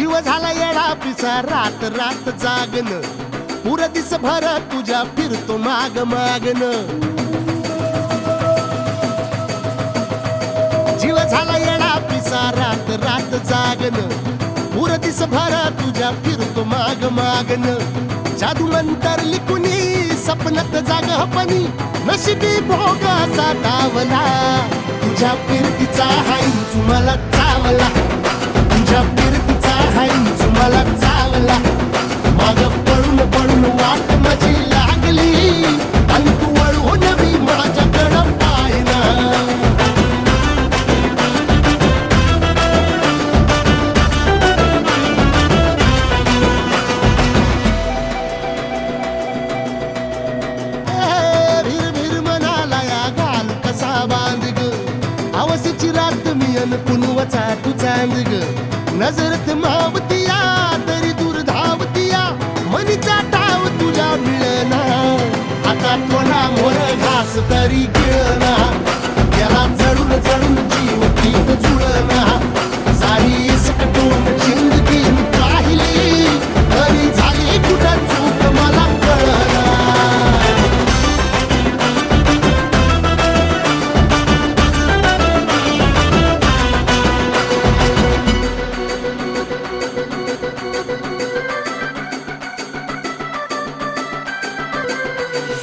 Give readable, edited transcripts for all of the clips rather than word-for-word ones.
जीव झाला येडा पिसा रात रात जागन पुर दिस भर तुझ्या फिरतो माग मागन जीव झाला येडा पिसा रात रात जागन पुर दिस भर तुझ्या फिरतो माग मागन जादू मंतर लिकुनी सपनात जाग हपनी नशिबी भोगाचा डावला तुझ्या फिरतीचा हाईंच मला चावला तुझ्या फिरतीचा हाईंच मला चावला माग पळून पळून वाट माझी लागली आणि तू वळू नवी माझ्याकडं पाहिना पुनवचा तू चांद ग नजरत मावतिया तरी दूर धावतिया मनीचा टाव तुझ्या मिळना आता थोडा मोर घास तरी गिळना याला जळून जळून जीव पीत जुळना सारी सकटून जिंदगी पाहिली तरी झाली कुठं चूक मला कळना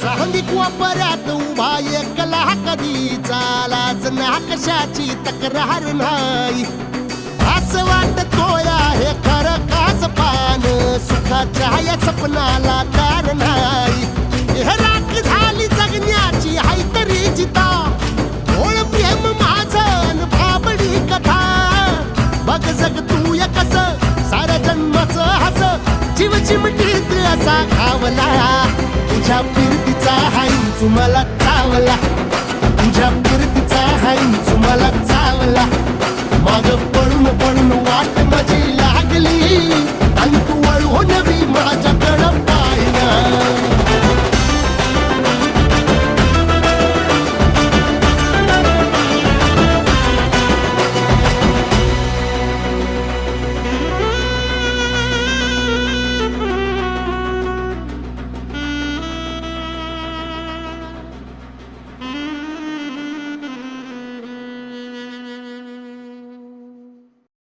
सांगिक वापऱ्यात उभा एकला कधी चालाच ना कशाची तक्रार नाही असं वाटतोय हे खरं काच पान सुखाच्या या सपनाला तार नाही हे राख झाली जगण्याची हाय तरी जिता ओळ प्रेम माझं भाबडी कथा बघ जग तू या कस साऱ्या जन्माचं हस जीव चिमटीत असा खावला तुझ्या फिरतीचा हाईंच मला चावला तुझ्या फिरतीचा हाईंच मला चावला माग पळून पळून वाट माझी लागली